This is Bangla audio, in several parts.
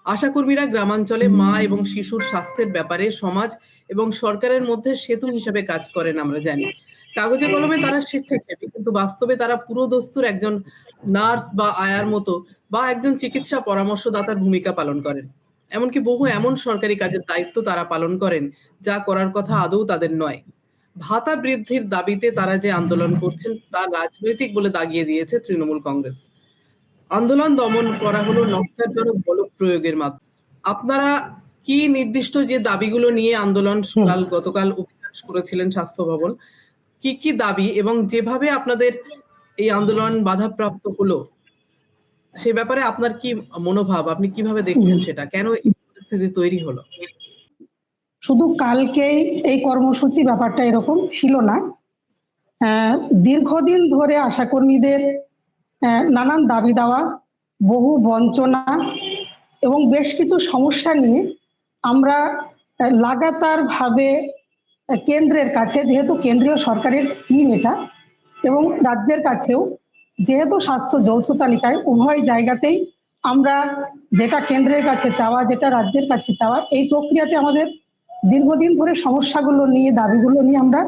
আশাকর্মীরা গ্রামাঞ্চলে মা এবং শিশুর স্বাস্থ্যের ব্যাপারে সমাজ এবং সরকারের মধ্যে সেতু হিসেবে কাজ করেন আমরা জানি। কাগজে কলমে তারা স্বেচ্ছাসেবী, কিন্তু বাস্তবে তারা পুরোদস্তুর একজন নার্স বা আয়ার মতো বা একজন চিকিৎসা পরামর্শদাতার ভূমিকা পালন করেন। এমনকি বহু এমন সরকারি কাজের দায়িত্ব তারা পালন করেন যা করার কথা আদৌ তাদের নয়। ভাতা বৃদ্ধির দাবিতে তারা যে আন্দোলন করছেন তা রাজনৈতিক বলে দাগিয়ে দিয়েছে তৃণমূল কংগ্রেস। আন্দোলন দমন করা হলো নক্কারজনক বল প্রয়োগের মাধ্যমে। আপনারা কি নির্দিষ্ট যে দাবিগুলো নিয়ে আন্দোলন গতকাল অভিযান করেছিলেন স্বাস্থ্য ভবন, কি কি দাবি এবং যেভাবে আপনাদের এই আন্দোলন বাধাপ্রাপ্ত হলো সে ব্যাপারে আপনার কি মনোভাব, আপনি কিভাবে দেখছেন সেটা, কেন এই পরিস্থিতি তৈরি হলো? শুধু কালকেই এই কর্মসূচি ব্যাপারটা এরকম ছিল না। দীর্ঘদিন ধরে আশাকর্মীদের নানান দাবি দেওয়া, বহু বঞ্চনা এবং বেশ কিছু সমস্যা নিয়ে আমরা লাগাতার ভাবে কেন্দ্রের কাছে, যেহেতু কেন্দ্রীয় সরকারের স্কিম এটা, এবং রাজ্যের কাছেও যেহেতু স্বাস্থ্য যৌথ তালিকায়, উভয় জায়গাতেই আমরা যেটা কেন্দ্রের কাছে চাওয়া, যেটা রাজ্যের কাছে চাওয়া, এই প্রক্রিয়াতে আমাদের দীর্ঘদিন ধরে সমস্যাগুলো নিয়ে, দাবিগুলো নিয়ে আমরা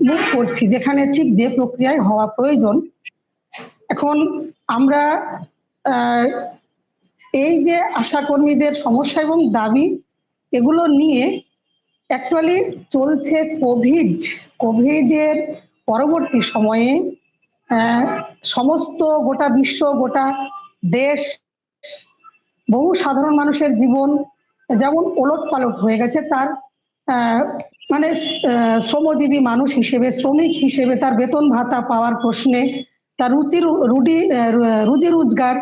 মুভ করছি, যেখানে ঠিক যে প্রক্রিয়ায় হওয়া প্রয়োজন। এখন আমরা এই যে আশাকর্মীদের সমস্যা এবং দাবি, এগুলো নিয়ে অ্যাকচুয়ালি চলছে কোভিডের পরবর্তী সময়ে সমস্ত গোটা বিশ্ব, গোটা দেশ, বহু সাধারণ মানুষের জীবন যেমন ওলটপালট হয়ে গেছে, তার মানে শ্রমজীবী মানুষ হিসেবে, শ্রমিক হিসেবে তার বেতন ভাতা পাওয়ার প্রশ্নে, তার রুজি রোজগার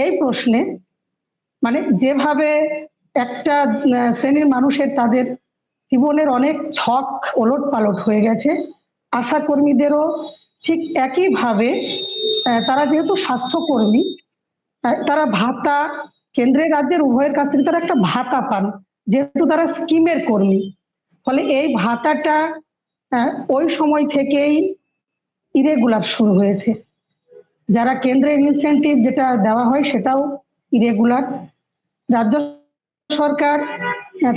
এই প্রশ্নে, মানে যেভাবে একটা শ্রেণীর মানুষের তাদের জীবনের অনেক ছক ওলটপালট হয়ে গেছে, আশাকর্মীদেরও ঠিক একইভাবে তারা যেহেতু স্বাস্থ্যকর্মী, তারা ভাতা কেন্দ্রের রাজ্যের উভয়ের কাছ থেকে তারা একটা ভাতা পান, যেহেতু তারা স্কিমের কর্মী। ফলে এই ভাতাটা ওই সময় থেকেই ইরেগুলার শুরু হয়েছে। যারা কেন্দ্রের ইনসেন্টিভ যেটা দেওয়া হয় সেটাও ইরেগুলার। রাজ্য সরকার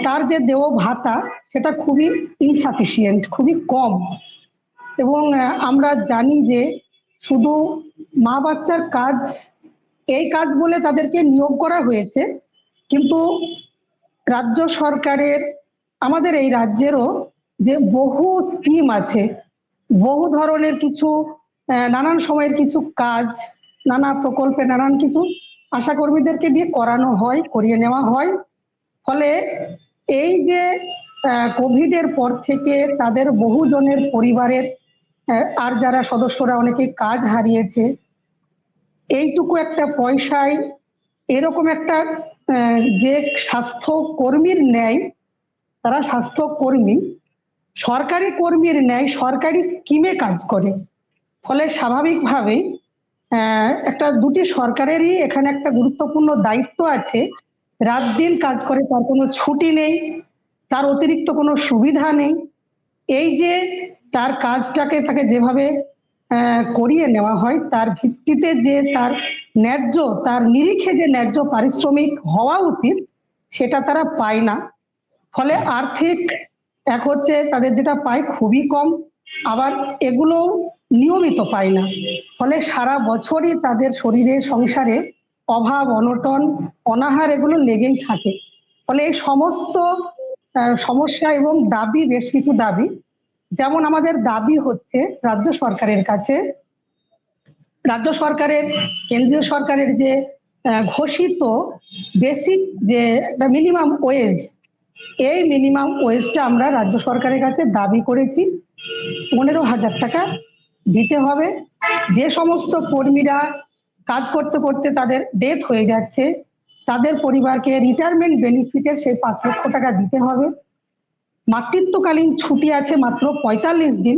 তার যে দেও ভাতা সেটা খুবই ইনসাফিসিয়েন্ট, খুবই কম। এবং আমরা জানি যে শুধু মা বাচ্চার কাজ, এই কাজ বলে তাদেরকে নিয়োগ করা হয়েছে, কিন্তু রাজ্য সরকারের, আমাদের এই রাজ্যেরও যে বহু স্কিম আছে, বহু ধরনের কিছু নানান সময়ের কিছু কাজ, নানা প্রকল্পে নানান কিছু আশাকর্মীদেরকে দিয়ে করানো হয়, করিয়ে নেওয়া হয়। ফলে এই যে কোভিডের পর থেকে তাদের বহুজনের পরিবারের আর যারা সদস্যরা অনেকেই কাজ হারিয়েছে, এইটুকু একটা পয়সায় এরকম একটা যে স্বাস্থ্যকর্মীর ন্যায়, তারা স্বাস্থ্যকর্মী সরকারি কর্মীর ন্যায় সরকারি স্কিমে কাজ করে। ফলে স্বাভাবিকভাবেই একটা দুটি সরকারেরই এখানে একটা গুরুত্বপূর্ণ দায়িত্ব আছে। রাত দিন কাজ করে, তার কোনো ছুটি নেই, তার অতিরিক্ত কোনো সুবিধা নেই। এই যে তার কাজটাকে তাকে যেভাবে করিয়ে নেওয়া হয়, তার ভিত্তিতে যে তার ন্যায্য, তার নিরিখে যে ন্যায্য পারিশ্রমিক হওয়া উচিত, সেটা তারা পায় না। ফলে আর্থিক এক হচ্ছে তাদের যেটা পায় খুবই কম, আবার এগুলো নিয়মিত পায় না। ফলে সারা বছরই তাদের শরীরে, সংসারে অভাব, অনটন, অনাহার এগুলো লেগেই থাকে। ফলে এই সমস্ত সমস্যা এবং দাবি, বেশ কিছু দাবি, যেমন আমাদের দাবি হচ্ছে রাজ্য সরকারের কাছে, রাজ্য সরকারের, কেন্দ্রীয় সরকারের যে ঘোষিত বেসিক যে মিনিমাম ওয়েজ, এই মিনিমাম ওয়েজটা আমরা রাজ্য সরকারের কাছে দাবি করেছি 15,000 টাকা দিতে হবে। যে সমস্ত কর্মীরা কাজ করতে করতে তাদের ডেথ হয়ে যাচ্ছে, তাদের পরিবারকে রিটায়ারমেন্ট বেনিফিটের সেই 5 লক্ষ টাকা দিতে হবে। মাতৃত্বকালীন ছুটি আছে মাত্র 45 দিন,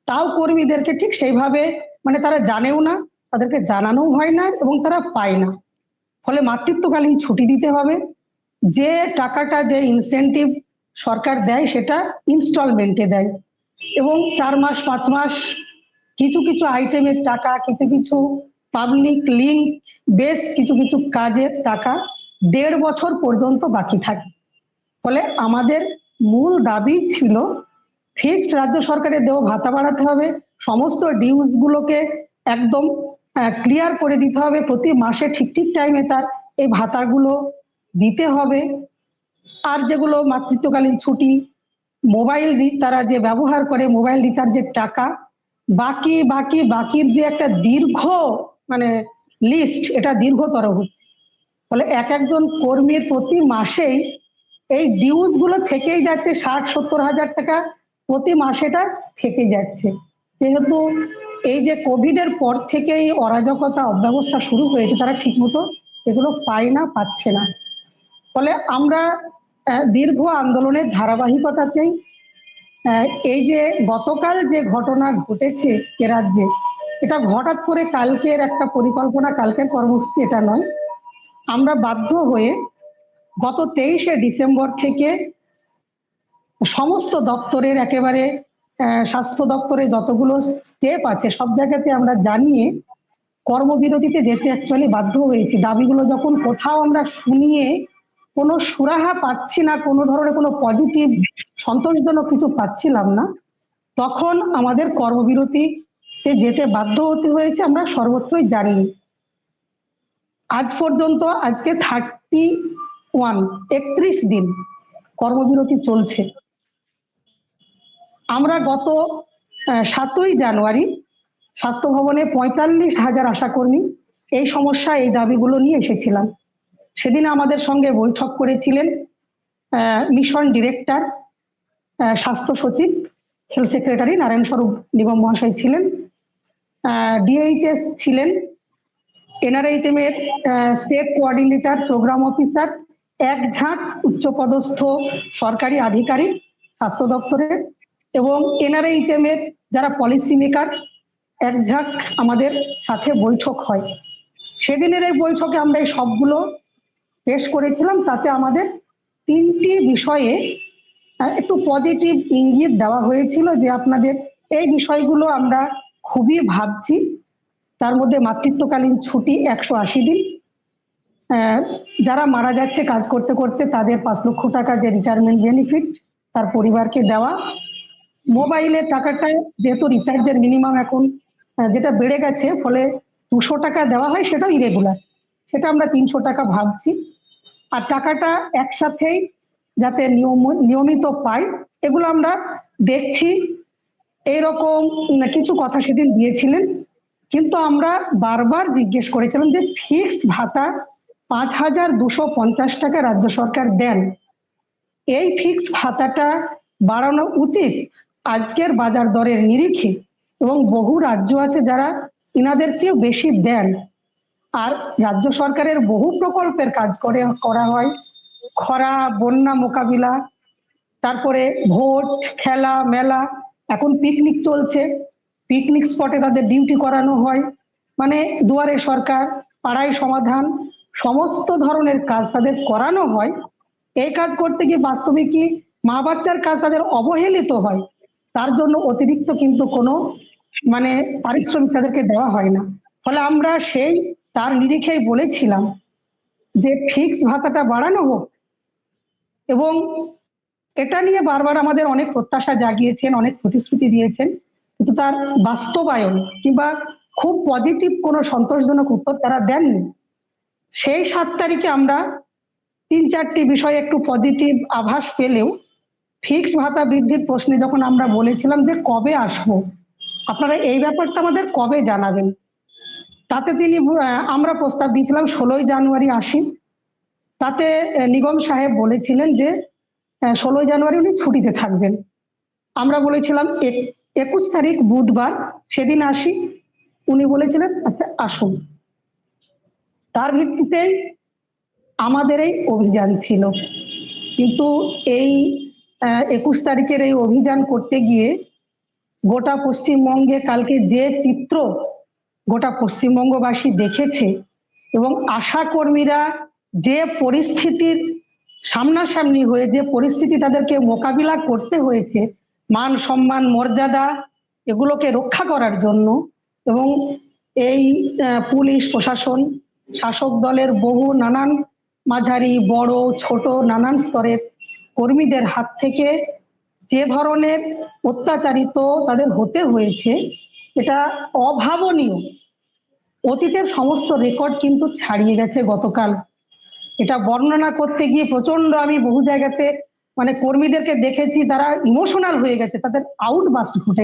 তাও কর্মীদেরকে ঠিক সেইভাবে, মানে তারা জানেও না, তাদেরকে জানানো হয় না এবং তারা পায় না। ফলে মাতৃত্বকালীন ছুটি দিতে হবে। যে টাকাটা, যে ইনসেন্টিভ সরকার দেয় সেটা ইনস্টলমেন্টে দেয়, এবং 4 মাস 5 মাস কিছু কিছু আইটেমের টাকা, কিছু কিছু পাবলিক লিঙ্ক বেশ কিছু কিছু কাজের টাকা 1.5 বছর পর্যন্ত বাকি থাকে। ফলে আমাদের মূল দাবি ছিল ফিক্সড রাজ্য সরকারের দেওয়া ভাতা বাড়াতে হবে, সমস্ত ডিউজ গুলোকে একদম ক্লিয়ার করে দিতে হবে, প্রতি মাসে ঠিক ঠিক টাইমে তার এই ভাতাগুলো দিতে হবে। আর যেগুলো মাতৃত্বকালীন ছুটি, মোবাইল তারা যে ব্যবহার করে মোবাইল রিচার্জের টাকা, বাকির যে একটা দীর্ঘ মানে লিস্ট, এটা দীর্ঘতর হচ্ছে। ফলে একজন কর্মীর প্রতি মাসেই এই ডিউজ গুলো থেকেই যাচ্ছে, 60-70 হাজার টাকা প্রতি মাসে এটা থেকে যাচ্ছে। যেহেতু এই যে কোভিড এর পর থেকেই অরাজকতা অব্যবস্থা শুরু হয়েছে, তারা ঠিকমতো এগুলো পাচ্ছে না। ফলে আমরা দীর্ঘ আন্দোলনের ধারাবাহিকতাতেই এই যে গতকাল যে ঘটনা ঘটেছে এ রাজ্যে, এটা হঠাৎ করে কালকের একটা পরিকল্পনা, কালকের কর্মসূচি এটা নয়। আমরা বাধ্য হয়ে গত 23শে ডিসেম্বর থেকে সমস্ত দপ্তরের একেবারে স্বাস্থ্য দপ্তরে যতগুলো স্টেপ আছে সব জায়গাতে আমরা জানিয়ে কর্মবিরতিতে যেতে অ্যাকচুয়ালি বাধ্য হয়েছি। দাবিগুলো যখন কোথাও আমরা শুনিয়ে কোনো সুরাহা পাচ্ছি না, কোনো ধরনের কোনো পজিটিভ সন্তোষজনক কিছু পাচ্ছিলাম না, তখন আমাদের কর্মবিরতিতে যেতে বাধ্য হতে হয়েছে। আমরা সর্বত্রই জানি আজ পর্যন্ত আজকে 31 দিন কর্মবিরতি চলছে। আমরা গত 7ই জানুয়ারি স্বাস্থ্য ভবনে 45,000 আশাকর্মী এই সমস্যা, এই দাবিগুলো নিয়ে এসেছিলাম। সেদিন আমাদের সঙ্গে বৈঠক করেছিলেন মিশন ডিরেক্টর, স্বাস্থ্য সচিব, হেলথ সেক্রেটারি নারায়ণ স্বরূপ নিগম মহাশয় ছিলেন, ডিএইচএস ছিলেন, এনআরএইচএম এর স্টেট কোঅর্ডিনেটর, প্রোগ্রাম অফিসার, এক ঝাঁক উচ্চপদস্থ সরকারি আধিকারিক স্বাস্থ্য দপ্তরের, এবং এনআরএইচএম এর যারা পলিসি মেকার, এক ঝাঁক আমাদের সাথে বৈঠক হয়। সেদিনের এই বৈঠকে আমরা এই সবগুলো পেশ করেছিলাম। তাতে আমাদের 3টি বিষয়ে একটু পজিটিভ ইঙ্গিত দেওয়া হয়েছিল যে আপনাদের এই বিষয়গুলো আমরা খুবই ভাবছি। তার মধ্যে মাতৃত্বকালীন ছুটি 180 দিন, যারা মারা যাচ্ছে কাজ করতে করতে তাদের 5 লক্ষ টাকা যে রিটায়ারমেন্ট বেনিফিট তার পরিবারকে দেওয়া, মোবাইলের টাকাটা যেহেতু রিচার্জের মিনিমাম এখন যেটা বেড়ে গেছে, ফলে 200 টাকা দেওয়া হয়, সেটাও ইরেগুলার, সেটা আমরা 300 টাকা ভাবছি। আর টাকাটা একসাথেই যাতে নিয়মিত পাই, এগুলো আমরা দেখছি। এইরকম কিছু কথা সেদিন দিয়েছিলেন, কিন্তু আমরা বারবার জিজ্ঞেস করেছিলাম যে ফিক্সড ভাতা 5,250 টাকা রাজ্য সরকার দেন, এই ফিক্সড ভাতাটা বাড়ানো উচিত আজকের বাজার দরের নিরিখে, এবং বহু রাজ্য আছে যারা ইনাদের চেয়ে বেশি দেন। আর রাজ্য সরকারের বহু প্রকল্পের কাজ করা হয়, খরা, বন্যা মোকাবিলা, তারপরে ভোট, খেলা, মেলা, এখন পিকনিক চলছে, পিকনিক স্পটে তাদের ডিউটি করানো হয়, মানে দুয়ারে সরকার, পাড়ায় সমাধান, সমস্ত ধরনের কাজ তাদের করানো হয়। এই কাজ করতে গিয়ে বাস্তবে কি মা বাচ্চার কাজ তাদের অবহেলিত হয়, তার জন্য অতিরিক্ত কিন্তু কোনো মানে পারিশ্রমিক তাদেরকে দেওয়া হয় না। ফলে আমরা তার নিরিখেই বলেছিলাম যে ফিক্সড ভাতাটা বাড়ানো হোক, এবং এটা নিয়ে বারবার আমাদের অনেক প্রত্যাশা জাগিয়েছেন, অনেক প্রতিশ্রুতি দিয়েছেন, কিন্তু তার বাস্তবায়ন কিংবা খুব পজিটিভ কোনো সন্তোষজনক উত্তর তারা দেননি। সেই 7 তারিখে আমরা 3-4টি বিষয়ে একটু পজিটিভ আভাস পেলেও ফিক্সড ভাতা বৃদ্ধির প্রশ্নে যখন আমরা বলেছিলাম যে কবে আসবো, আপনারা এই ব্যাপারটা আমাদের কবে জানাবেন, তাতে আমরা প্রস্তাব দিয়েছিলাম 16ই জানুয়ারি আসি। তাতে নিগম সাহেব বলেছিলেন যে 16ই জানুয়ারি উনি ছুটিতে থাকবেন। আমরা বলেছিলাম 21 তারিখ বুধবার সেদিন আসি, উনি বলেছিলেন আচ্ছা আসুন। তার ভিত্তিতেই আমাদের এই অভিযান ছিল। কিন্তু এই 21 তারিখের এই অভিযান করতে গিয়ে গোটা পশ্চিমবঙ্গে কালকে যে চিত্র গোটা পশ্চিমবঙ্গবাসী দেখেছে, এবং আশা কর্মীরা যে পরিস্থিতির সামনাসামনি হয়ে যে পরিস্থিতি তাদেরকে মোকাবিলা করতে হয়েছে, মান সম্মান মর্যাদা এগুলোকে রক্ষা করার জন্য, এবং এই পুলিশ প্রশাসন শাসক দলের বহু নানান মাঝারি, বড়, ছোট নানান স্তরের কর্মীদের হাত থেকে যে ধরনের অত্যাচারিত তাদের হতে হয়েছে, এটা অভাবনীয়। অতীতের সমস্ত রেকর্ড কিন্তু ছাড়িয়ে গেছে গতকাল। এটা বর্ণনা করতে গিয়ে প্রচন্ড আমি বহু জায়গাতে মানে কর্মীদেরকে দেখেছি, তারা ইমোশনাল হয়ে গেছে, তাদের আউটবাস্ট ঘটে